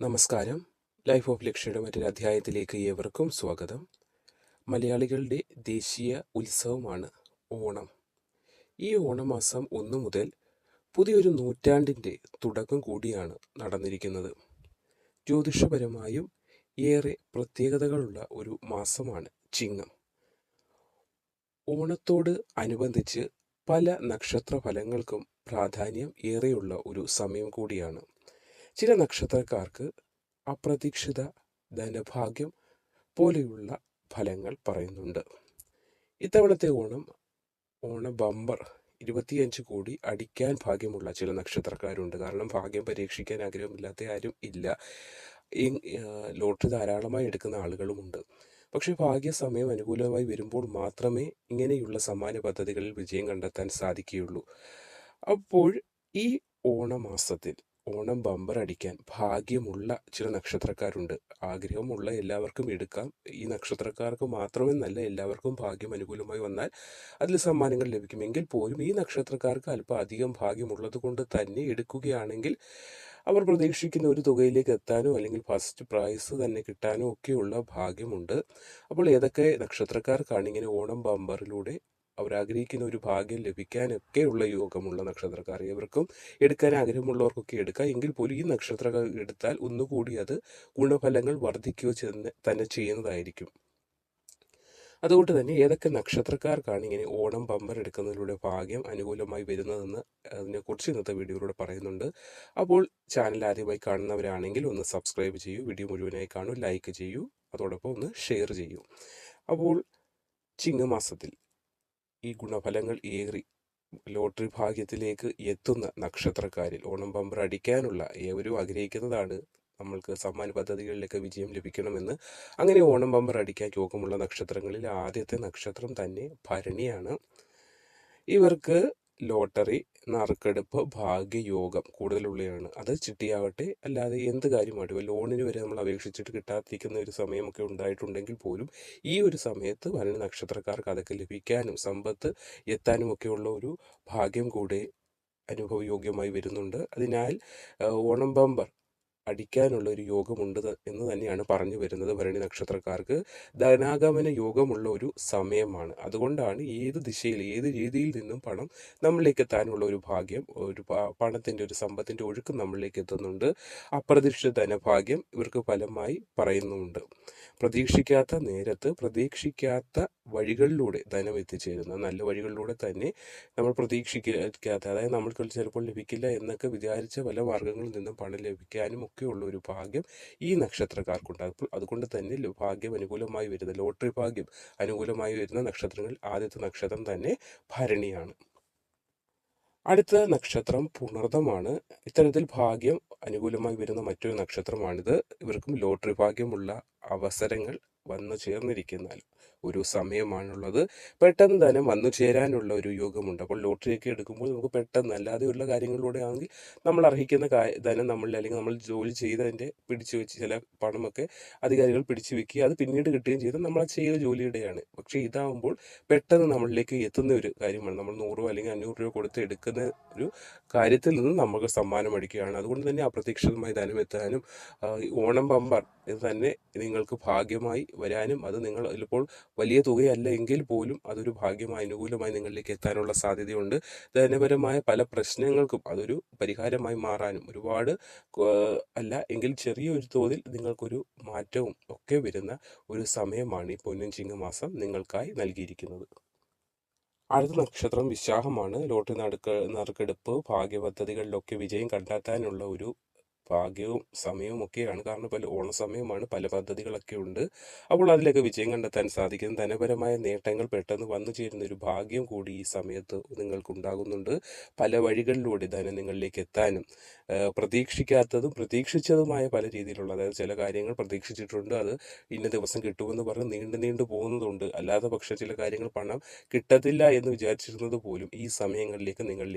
നമസ്കാരം. Life of ലക്ഷ്യയുടെ മറ്റൊരു അധ്യായത്തിലേക്ക് ഏവർക്കും സ്വാഗതം. മലയാളികളുടെ ദേശീയ ഉത്സവമാണ് ഓണം. ഈ ഓണമാസം 1 മുതൽ പുതിയൊരു നൂറ്റാണ്ടിൻ്റെ തുടക്കം കൂടിയാണ് നടന്നിരിക്കുന്നത്. ജ്യോതിഷപരമായും ഏറെ പ്രത്യേകതകളുള്ള ഒരു മാസമാണ് ചിങ്ങം. ഓണത്തോട് അനുബന്ധിച്ച് പല നക്ഷത്ര ഫലങ്ങൾക്കും പ്രാധാന്യം ഏറെയുള്ള ഒരു സമയം കൂടിയാണ്. ചില നക്ഷത്രക്കാർക്ക് അപ്രതീക്ഷിത ധനഭാഗ്യം പോലെയുള്ള ഫലങ്ങൾ പറയുന്നുണ്ട്. ഇത്തവണത്തെ ഓണ ബമ്പർ 25 കോടി അടിക്കാൻ ഭാഗ്യമുള്ള ചില നക്ഷത്രക്കാരുണ്ട്. കാരണം ഭാഗ്യം പരീക്ഷിക്കാൻ ആഗ്രഹമില്ലാത്ത ആരും ഇല്ല. ലോട്ടറി ധാരാളമായി എടുക്കുന്ന ആളുകളുമുണ്ട്. പക്ഷേ ഭാഗ്യസമയം അനുകൂലമായി വരുമ്പോൾ മാത്രമേ ഇങ്ങനെയുള്ള സമ്മാന പദ്ധതികളിൽ വിജയം കണ്ടെത്താൻ സാധിക്കുകയുള്ളൂ. അപ്പോൾ ഈ ഓണമാസത്തിൽ ഓണം ബമ്പർ അടിക്കാൻ ഭാഗ്യമുള്ള ചില നക്ഷത്രക്കാരുണ്ട്. ആഗ്രഹമുള്ള എല്ലാവർക്കും എടുക്കാം. ഈ നക്ഷത്രക്കാർക്ക് മാത്രമെന്നല്ല, എല്ലാവർക്കും ഭാഗ്യം അനുകൂലമായി വന്നാൽ അതിൽ സമ്മാനങ്ങൾ ലഭിക്കും. എങ്കിൽ പോലും ഈ നക്ഷത്രക്കാർക്ക് അല്പം അധികം ഭാഗ്യമുള്ളത് കൊണ്ട് തന്നെ എടുക്കുകയാണെങ്കിൽ അവർ പ്രതീക്ഷിക്കുന്ന ഒരു തുകയിലേക്ക് എത്താനോ അല്ലെങ്കിൽ ഫസ്റ്റ് പ്രൈസ് തന്നെ കിട്ടാനോ ഒക്കെയുള്ള ഭാഗ്യമുണ്ട്. അപ്പോൾ ഏതൊക്കെ നക്ഷത്രക്കാർക്കാണ് ഇങ്ങനെ ഓണം ബമ്പറിലൂടെ അവരാഗ്രഹിക്കുന്ന ഒരു ഭാഗ്യം ലഭിക്കാനൊക്കെയുള്ള യോഗമുള്ള നക്ഷത്രക്കാർ? ഇവർക്കും എടുക്കാൻ ആഗ്രഹമുള്ളവർക്കൊക്കെ എടുക്കാം. എങ്കിൽ പോലും ഈ നക്ഷത്രക്കാർ എടുത്താൽ ഒന്നുകൂടി അത് ഗുണഫലങ്ങൾ വർദ്ധിക്കുകയോ തന്നെ ചെയ്യുന്നതായിരിക്കും. അതുകൊണ്ട് തന്നെ ഏതൊക്കെ നക്ഷത്രക്കാർക്കാണ് ഇങ്ങനെ ഓണം ബമ്പർ എടുക്കുന്നതിലൂടെ ഭാഗ്യം അനുകൂലമായി വരുന്നതെന്ന് അതിനെക്കുറിച്ച് ഇന്നത്തെ വീഡിയോയിലൂടെ പറയുന്നുണ്ട്. അപ്പോൾ ചാനൽ ആദ്യമായി കാണുന്നവരാണെങ്കിൽ ഒന്ന് സബ്സ്ക്രൈബ് ചെയ്യൂ, വീഡിയോ മുഴുവനായി കാണൂ, ലൈക്ക് ചെയ്യൂ, അതോടൊപ്പം ഒന്ന് ഷെയർ ചെയ്യൂ. അപ്പോൾ ചിങ്ങമാസത്തിൽ ഈ ഗുണഫലങ്ങൾ ഏറി ലോട്ടറി ഭാഗ്യത്തിലേക്ക് എത്തുന്ന നക്ഷത്രക്കാരിൽ ഓണം ബമ്പർ അടിക്കാനുള്ള ഏവരും ആഗ്രഹിക്കുന്നതാണ് നമ്മൾക്ക് സമ്മാന പദ്ധതികളിലൊക്കെ വിജയം ലഭിക്കണമെന്ന്. അങ്ങനെ ഓണം ബമ്പർ അടിക്കാൻ യോഗമുള്ള നക്ഷത്രങ്ങളിൽ ആദ്യത്തെ നക്ഷത്രം തന്നെ ഭരണിയാണ്. ഇവർക്ക് ലോട്ടറി, നറുക്കെടുപ്പ്, ഭാഗ്യയോഗം കൂടുതലുള്ളതാണ്. അത് ചിട്ടിയാവട്ടെ, അല്ലാതെ എന്ത് കാര്യമായിട്ട് ലോണിന് വരെ നമ്മൾ അപേക്ഷിച്ചിട്ട് കിട്ടാതിരിക്കുന്ന ഒരു സമയമൊക്കെ ഉണ്ടായിട്ടുണ്ടെങ്കിൽ പോലും ഈ ഒരു സമയത്ത് ഭരണി നക്ഷത്രക്കാർക്ക് അതൊക്കെ ലഭിക്കാനും സമ്പത്ത് എത്താനും ഒക്കെയുള്ള ഒരു ഭാഗ്യം കൂടെ അനുഭവയോഗ്യമായി വരുന്നുണ്ട്. അതിനാൽ ഓണം ബമ്പർ അടിക്കാനുള്ള ഒരു യോഗമുണ്ട് എന്ന് തന്നെയാണ് പറഞ്ഞു വരുന്നത്. ഭരണി നക്ഷത്രക്കാർക്ക് ധനാഗമന യോഗമുള്ള ഒരു സമയമാണ്. അതുകൊണ്ടാണ് ഏത് ദിശയിൽ ഏത് രീതിയിൽ നിന്നും പണം നമ്മളിലേക്ക് എത്താനുള്ള ഒരു ഭാഗ്യം, ഒരു പണത്തിൻ്റെ ഒരു സമ്പത്തിൻ്റെ ഒഴുക്ക് നമ്മളിലേക്ക് എത്തുന്നുണ്ട്. അപ്രതീക്ഷിത ധനഭാഗ്യം ഇവർക്ക് ഫലമായി പറയുന്നുമുണ്ട്. പ്രതീക്ഷിക്കാത്ത നേരത്ത് പ്രതീക്ഷിക്കാത്ത വഴികളിലൂടെ ധനം എത്തിച്ചേരുന്ന നല്ല വഴികളിലൂടെ തന്നെ നമ്മൾ പ്രതീക്ഷിക്കാത്ത, അതായത് നമ്മൾക്ക് ചിലപ്പോൾ ലഭിക്കില്ല എന്നൊക്കെ വിചാരിച്ച പല മാർഗങ്ങളിൽ നിന്നും പണം ലഭിക്കാനും ഒക്കെയുള്ള ഒരു ഭാഗ്യം ഈ നക്ഷത്രക്കാർക്കുണ്ട്. അതുകൊണ്ട് തന്നെ ഭാഗ്യം അനുകൂലമായി വരുന്ന ലോട്ടറി ഭാഗ്യം അനുകൂലമായി വരുന്ന നക്ഷത്രങ്ങളിൽ ആദ്യത്തെ നക്ഷത്രം തന്നെ ഭരണിയാണ്. അടുത്ത നക്ഷത്രം പുണർദമാണ്. ഇത്തരത്തിൽ ഭാഗ്യം അനുകൂലമായി വരുന്ന മറ്റൊരു നക്ഷത്രമാണിത്. ഇവർക്കും ലോട്ടറി ഭാഗ്യമുള്ള അവസരങ്ങൾ വന്നു ചേർന്നിരിക്കുന്ന ഒരു സമയമാണുള്ളത്. പെട്ടെന്ന് ധനം വന്നു ചേരാനുള്ള ഒരു യോഗമുണ്ട്. അപ്പോൾ ലോട്ടറിയൊക്കെ എടുക്കുമ്പോൾ നമുക്ക് പെട്ടെന്ന്, അല്ലാതെയുള്ള കാര്യങ്ങളിലൂടെ ആണെങ്കിൽ നമ്മൾ അർഹിക്കുന്ന ധനം നമ്മളിൽ, അല്ലെങ്കിൽ നമ്മൾ ജോലി ചെയ്തതിൻ്റെ പിടിച്ചു വെച്ച് ചില പണമൊക്കെ അധികാരികൾ പിടിച്ചു വെക്കുക, അത് പിന്നീട് കിട്ടുകയും ചെയ്ത് നമ്മൾ ചെയ്ത ജോലിയുടെയാണ്. പക്ഷേ ഇതാവുമ്പോൾ പെട്ടെന്ന് നമ്മളിലേക്ക് എത്തുന്ന ഒരു കാര്യമാണ്. നമ്മൾ 100 അല്ലെങ്കിൽ 500 രൂപ കൊടുത്ത് എടുക്കുന്ന ഒരു കാര്യത്തിൽ നിന്ന് നമുക്ക് സമ്മാനം അടിക്കുകയാണ്. അതുകൊണ്ട് തന്നെ അപ്രതീക്ഷിതമായി ധനം എത്താനും ഓണം ബമ്പർ ഇത് തന്നെ നിങ്ങൾക്ക് ഭാഗ്യമായി വരാനും, അത് നിങ്ങൾ ഇപ്പോൾ വലിയ തുകയല്ല എങ്കിൽ പോലും അതൊരു ഭാഗ്യമായി അനുകൂലമായി നിങ്ങളിലേക്ക് എത്താനുള്ള സാധ്യതയുണ്ട്. ധനപരമായ പല പ്രശ്നങ്ങൾക്കും അതൊരു പരിഹാരമായി മാറാനും, ഒരുപാട് അല്ല എങ്കിൽ ചെറിയൊരു തോതിൽ നിങ്ങൾക്കൊരു മാറ്റവും ഒക്കെ വരുന്ന ഒരു സമയമാണ് ഈ പൊന്നിൻ ചിങ്ങമാസം നിങ്ങൾക്കായി നൽകിയിരിക്കുന്നത്. അടുത്ത നക്ഷത്രം വിശാഖമാണ്. ലോട്ടറി നറുക്കെടുപ്പ്, ഭാഗ്യപദ്ധതികളിലൊക്കെ വിജയം കണ്ടെത്താനുള്ള ഒരു ഭാഗ്യവും സമയവും ഒക്കെയാണ്. കാരണം പല ഓണസമയമാണ്, പല പദ്ധതികളൊക്കെ ഉണ്ട്. അപ്പോൾ അതിലൊക്കെ വിജയം കണ്ടെത്താൻ സാധിക്കും. ധനപരമായ നേട്ടങ്ങൾ പെട്ടെന്ന് വന്നു ചേരുന്ന ഒരു ഭാഗ്യം കൂടി ഈ സമയത്ത് നിങ്ങൾക്കുണ്ടാകുന്നുണ്ട്. പല വഴികളിലൂടെ ധനം നിങ്ങളിലേക്ക് എത്താനും, പ്രതീക്ഷിക്കാത്തതും പ്രതീക്ഷിച്ചതുമായ പല രീതിയിലുള്ള, അതായത് ചില കാര്യങ്ങൾ പ്രതീക്ഷിച്ചിട്ടുണ്ട്, അത് ഇന്ന ദിവസം കിട്ടുമെന്ന് പറഞ്ഞ് നീണ്ടു പോകുന്നതുണ്ട്. അല്ലാതെ പക്ഷേ ചില കാര്യങ്ങൾ പണം കിട്ടത്തില്ല എന്ന് വിചാരിച്ചിരുന്നത് പോലും ഈ സമയം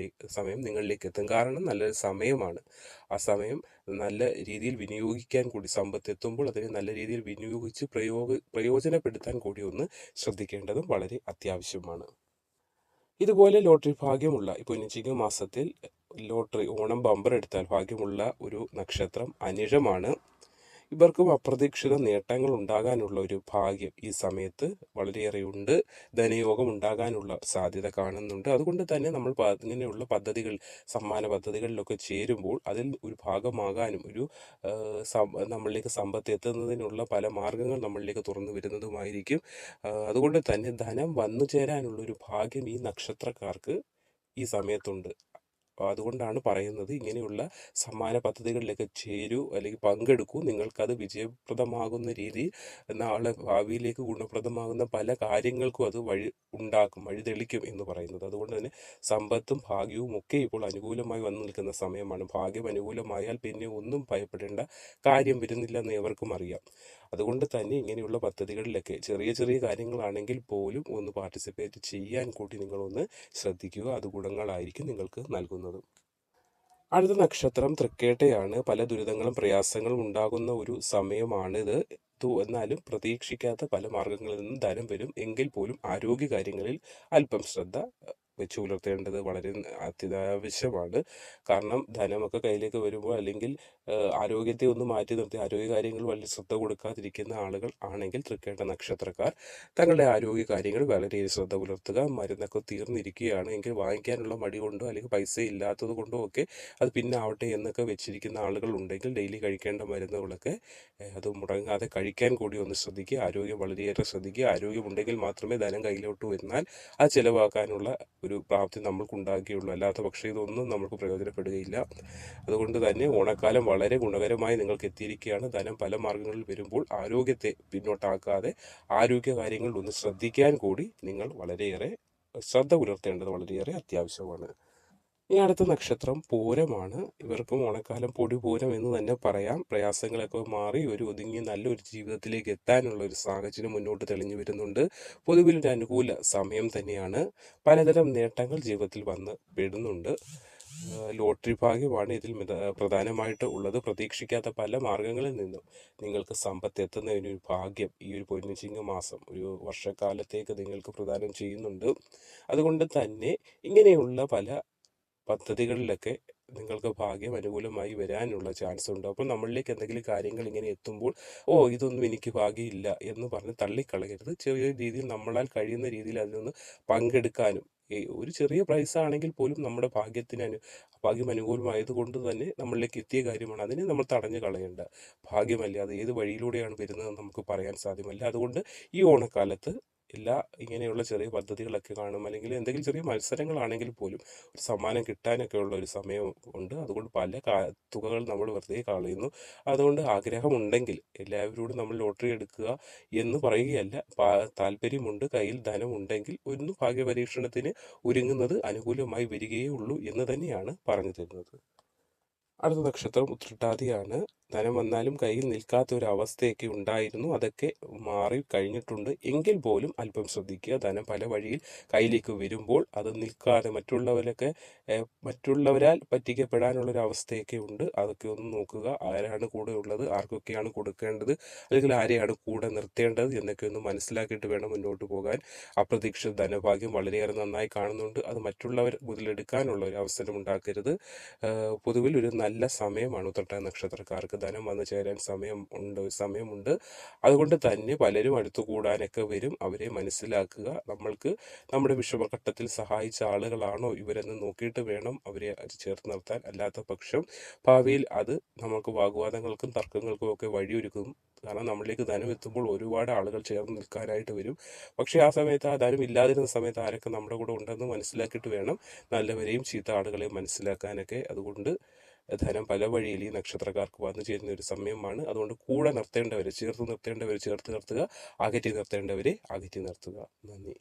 നിങ്ങളിലേക്ക് എത്തും. കാരണം നല്ലൊരു സമയമാണ്. ആ സമയം നല്ല രീതിയിൽ വിനിയോഗിക്കാൻ കൂടി, സമ്പത്ത് എത്തുമ്പോൾ അതിനെ നല്ല രീതിയിൽ വിനിയോഗിച്ച് പ്രയോജനപ്പെടുത്താൻ കൂടി ഒന്ന് ശ്രദ്ധിക്കേണ്ടതും വളരെ അത്യാവശ്യമാണ്. ഇതുപോലെ ലോട്ടറി ഭാഗ്യമുള്ള ഇപ്പോൾ ചിങ്ങ മാസത്തിൽ ലോട്ടറി ഓണം ബമ്പർ എടുത്താൽ ഭാഗ്യമുള്ള ഒരു നക്ഷത്രം അനിഴമാണ്. ഇവർക്കും അപ്രതീക്ഷിത നേട്ടങ്ങൾ ഉണ്ടാകാനുള്ള ഒരു ഭാഗ്യം ഈ സമയത്ത് വളരെയേറെ ഉണ്ട്. ധനയോഗം ഉണ്ടാകാനുള്ള സാധ്യത കാണുന്നുണ്ട്. അതുകൊണ്ട് തന്നെ നമ്മൾ ഇങ്ങനെയുള്ള പദ്ധതികൾ, സമ്മാന പദ്ധതികളിലൊക്കെ ചേരുമ്പോൾ അതിൽ ഒരു ഭാഗമാകാനും നമ്മളിലേക്ക് സമ്പത്ത് എത്തുന്നതിനുള്ള പല മാർഗങ്ങൾ നമ്മളിലേക്ക് തുറന്നു വരുന്നതുമായിരിക്കും. അതുകൊണ്ട് തന്നെ ധനം വന്നു ചേരാനുള്ള ഒരു ഭാഗ്യം ഈ നക്ഷത്രക്കാർക്ക് ഈ സമയത്തുണ്ട്. അതുകൊണ്ടാണ് പറയുന്നത്, ഇങ്ങനെയുള്ള സമ്മാന പദ്ധതികളിലൊക്കെ ചേരൂ, അല്ലെങ്കിൽ പങ്കെടുക്കൂ. നിങ്ങൾക്കത് വിജയപ്രദമാകുന്ന രീതിയിൽ നാളെ ഭാവിയിലേക്ക് ഗുണപ്രദമാകുന്ന പല കാര്യങ്ങൾക്കും അത് വഴിതെളിക്കും എന്ന് പറയുന്നത്. അതുകൊണ്ട് തന്നെ സമ്പത്തും ഭാഗ്യവും ഒക്കെ ഇപ്പോൾ അനുകൂലമായി വന്നു നിൽക്കുന്ന സമയമാണ്. ഭാഗ്യം അനുകൂലമായാൽ പിന്നെ ഒന്നും ഭയപ്പെടേണ്ട കാര്യം വരുന്നില്ലെന്ന് ഏവർക്കും അറിയാം. അതുകൊണ്ട് തന്നെ ഇങ്ങനെയുള്ള പദ്ധതികളിലൊക്കെ ചെറിയ ചെറിയ കാര്യങ്ങളാണെങ്കിൽ പോലും ഒന്ന് പാർട്ടിസിപ്പേറ്റ് ചെയ്യാൻ കൂടി നിങ്ങളൊന്ന് ശ്രദ്ധിക്കുക. അത് ഗുണങ്ങളായിരിക്കും നിങ്ങൾക്ക് നൽകുന്നത്. അടുത്ത നക്ഷത്രം തൃക്കേട്ടയാണ്. പല ദുരിതങ്ങളും പ്രയാസങ്ങളും ഉണ്ടാകുന്ന ഒരു സമയമാണിത്. എന്നാലും പ്രതീക്ഷിക്കാത്ത പല മാർഗങ്ങളിൽ നിന്നും ധനം വരും. എങ്കിൽ പോലും ആരോഗ്യകാര്യങ്ങളിൽ അല്പം ശ്രദ്ധ വെച്ച് പുലർത്തേണ്ടത് വളരെ അത്യാവശ്യമാണ്. കാരണം ധനമൊക്കെ കയ്യിലേക്ക് വരുമ്പോൾ, അല്ലെങ്കിൽ ആരോഗ്യത്തെ ഒന്ന് മാറ്റി നിർത്തി ആരോഗ്യകാര്യങ്ങൾ വലിയ ശ്രദ്ധ കൊടുക്കാതിരിക്കുന്ന ആളുകൾ ആണെങ്കിൽ തൃക്കേട്ട നക്ഷത്രക്കാർ തങ്ങളുടെ ആരോഗ്യകാര്യങ്ങൾ വളരെ ശ്രദ്ധ പുലർത്തുക. മരുന്നൊക്കെ തീർന്നിരിക്കുകയാണ് എങ്കിൽ വാങ്ങിക്കാനുള്ള മടി കൊണ്ടോ അല്ലെങ്കിൽ പൈസ ഇല്ലാത്തത് കൊണ്ടോ ഒക്കെ അത് പിന്നെ ആവട്ടെ എന്നൊക്കെ വെച്ചിരിക്കുന്ന ആളുകൾ ഉണ്ടെങ്കിൽ ഡെയിലി കഴിക്കേണ്ട മരുന്നുകളൊക്കെ അത് മുടങ്ങാതെ കഴിക്കാൻ കൂടി ഒന്ന് ശ്രദ്ധിക്കുക. ആരോഗ്യം വളരെയേറെ ശ്രദ്ധിക്കുക. ആരോഗ്യമുണ്ടെങ്കിൽ മാത്രമേ ധനം കയ്യിലോട്ട് വന്നാൽ അത് ചിലവാക്കാനുള്ള ഒരു പ്രാപ്തി നമ്മൾക്കുണ്ടാകുകയുള്ളൂ. അല്ലാത്ത പക്ഷേ ഇതൊന്നും നമുക്ക് പ്രയോജനപ്പെടുകയില്ല. അതുകൊണ്ട് തന്നെ ഓണക്കാലം വളരെ ഗുണകരമായി നിങ്ങൾക്ക് എത്തിയിരിക്കുകയാണ്. ധനം പല മാർഗങ്ങളിൽ വരുമ്പോൾ ആരോഗ്യത്തെ പിന്നോട്ടാക്കാതെ ആരോഗ്യ കാര്യങ്ങളിൽ ഒന്ന് ശ്രദ്ധിക്കാൻ കൂടി നിങ്ങൾ വളരെയേറെ ശ്രദ്ധ പുലർത്തേണ്ടത് വളരെയേറെ അത്യാവശ്യമാണ്. ഈ അടുത്ത നക്ഷത്രം പൂരമാണ്. ഇവർക്കും ഓണക്കാലം പൊടിപൂരം എന്ന് തന്നെ പറയാം. പ്രയാസങ്ങളൊക്കെ മാറി ഒരു ഒതുങ്ങിയ നല്ലൊരു ജീവിതത്തിലേക്ക് എത്താനുള്ള ഒരു സാഹചര്യം മുന്നോട്ട് തെളിഞ്ഞു വരുന്നുണ്ട്. പൊതുവിൽ ഒരു അനുകൂല സമയം തന്നെയാണ്. പലതരം നേട്ടങ്ങൾ ജീവിതത്തിൽ വന്ന് പെടുന്നുണ്ട്. ലോട്ടറി ഭാഗ്യമാണ് ഇതിൽ പ്രധാനമായിട്ട് ഉള്ളത്. പ്രതീക്ഷിക്കാത്ത പല മാർഗങ്ങളിൽ നിന്നും നിങ്ങൾക്ക് സമ്പത്ത് എത്തുന്നതിനൊരു ഭാഗ്യം ഈ ഒരു പൊന്നിച്ചിങ്ങ മാസം, ഒരു വർഷക്കാലത്തേക്ക് നിങ്ങൾക്ക് പ്രദാനം ചെയ്യുന്നുണ്ട്. അതുകൊണ്ട് തന്നെ ഇങ്ങനെയുള്ള പല പദ്ധതികളിലൊക്കെ നിങ്ങൾക്ക് ഭാഗ്യം അനുകൂലമായി വരാനുള്ള ചാൻസ് ഉണ്ട്. അപ്പോൾ നമ്മളിലേക്ക് എന്തെങ്കിലും കാര്യങ്ങൾ ഇങ്ങനെ എത്തുമ്പോൾ ഇതൊന്നും എനിക്ക് ഭാഗ്യമില്ല എന്ന് പറഞ്ഞ് തള്ളിക്കളയരുത്. ചെറിയ രീതിയിൽ നമ്മളാൽ കഴിയുന്ന രീതിയിൽ അതിൽ നിന്ന് പങ്കെടുക്കാനും, ഒരു ചെറിയ പ്രൈസ് ആണെങ്കിൽ പോലും നമ്മുടെ ഭാഗ്യം അനുകൂലമായത് കൊണ്ട് തന്നെ നമ്മളിലേക്ക് എത്തിയ കാര്യമാണ്. അതിനെ നമ്മൾ തടഞ്ഞു കളയേണ്ട. ഭാഗ്യമല്ല, അത് ഏത് വഴിയിലൂടെയാണ് വരുന്നതെന്ന് നമുക്ക് പറയാൻ സാധ്യമല്ല. അതുകൊണ്ട് ഈ ഓണക്കാലത്ത് ഇങ്ങനെയുള്ള ചെറിയ പദ്ധതികളൊക്കെ കാണും, അല്ലെങ്കിൽ എന്തെങ്കിലും ചെറിയ മത്സരങ്ങളാണെങ്കിൽ പോലും ഒരു സമ്മാനം കിട്ടാനൊക്കെ ഉള്ള ഒരു സമയം ഉണ്ട്. അതുകൊണ്ട് പല തുകകൾ നമ്മൾ വെറുതെ കളയുന്നു. അതുകൊണ്ട് ആഗ്രഹമുണ്ടെങ്കിൽ എല്ലാവരോടും നമ്മൾ ലോട്ടറി എടുക്കുക എന്ന് പറയുകയല്ല. താല്പര്യമുണ്ട്, കയ്യിൽ ധനമുണ്ടെങ്കിൽ ഒന്ന് ഭാഗ്യപരീക്ഷണത്തിന് ഒരുങ്ങുന്നത് അനുകൂലമായി വരികയേ ഉള്ളൂ എന്ന് തന്നെയാണ് പറഞ്ഞു തരുന്നത്. അടുത്ത നക്ഷത്രം ഉത്രട്ടാതിയാണ്. ധനം വന്നാലും കയ്യിൽ നിൽക്കാത്ത ഒരു അവസ്ഥയൊക്കെ ഉണ്ടായിരുന്നു. അതൊക്കെ മാറി കഴിഞ്ഞിട്ടുണ്ട്. എങ്കിൽ പോലും അല്പം ശ്രദ്ധിക്കുക. ധനം പല വഴിയിൽ കയ്യിലേക്ക് വരുമ്പോൾ അത് നിൽക്കാതെ മറ്റുള്ളവരാൽ പറ്റിക്കപ്പെടാനുള്ളൊരു അവസ്ഥയൊക്കെ ഉണ്ട്. അതൊക്കെ ഒന്ന് നോക്കുക. ആരാണ് കൂടെ ഉള്ളത്, ആർക്കൊക്കെയാണ് കൊടുക്കേണ്ടത്, അല്ലെങ്കിൽ ആരെയാണ് കൂടെ നിർത്തേണ്ടത് എന്നൊക്കെ ഒന്ന് മനസ്സിലാക്കിയിട്ട് വേണം മുന്നോട്ട് പോകാൻ. അപ്രതീക്ഷിത ധനഭാഗ്യം വളരെയേറെ നന്നായി കാണുന്നുണ്ട്. അത് മറ്റുള്ളവർ മുതലെടുക്കാനുള്ള ഒരു അവസരം ഉണ്ടാക്കരുത്. പൊതുവിൽ ഒരു നല്ല സമയമാണ് ഉത്രട്ടാതി നക്ഷത്രക്കാർക്ക്. ധനം വന്നു ചേരാൻ സമയമുണ്ട്. അതുകൊണ്ട് തന്നെ പലരും അടുത്തു കൂടാനൊക്കെ വരും. അവരെ മനസ്സിലാക്കുക. നമ്മൾക്ക് നമ്മുടെ വിഷമഘട്ടത്തിൽ സഹായിച്ച ആളുകളാണോ ഇവരെന്ന് നോക്കിയിട്ട് വേണം അവരെ ചേർത്ത് നിർത്താൻ. അല്ലാത്ത പക്ഷം ഭാവിയിൽ അത് നമുക്ക് വാഗ്വാദങ്ങൾക്കും തർക്കങ്ങൾക്കും ഒക്കെ വഴിയൊരുക്കും. കാരണം നമ്മളിലേക്ക് ധനം എത്തുമ്പോൾ ഒരുപാട് ആളുകൾ ചേർന്ന് നിൽക്കാനായിട്ട് വരും. പക്ഷേ ആ സമയത്ത് ആ ധനം ഇല്ലാതിരുന്ന സമയത്ത് ആരൊക്കെ നമ്മുടെ കൂടെ ഉണ്ടെന്ന് മനസ്സിലാക്കിയിട്ട് വേണം നല്ലവരെയും ചീത്ത ആളുകളെയും മനസ്സിലാക്കാനൊക്കെ. അതുകൊണ്ട് ധനം പല വഴിയിൽ ഈ നക്ഷത്രക്കാർക്ക് വന്നു ചേരുന്ന ഒരു സമയമാണ്. അതുകൊണ്ട് കൂടെ നിർത്തേണ്ടവരെ ചേർത്ത് നിർത്തുക, അകറ്റി നിർത്തേണ്ടവരെ അകറ്റി നിർത്തുക. നന്ദി.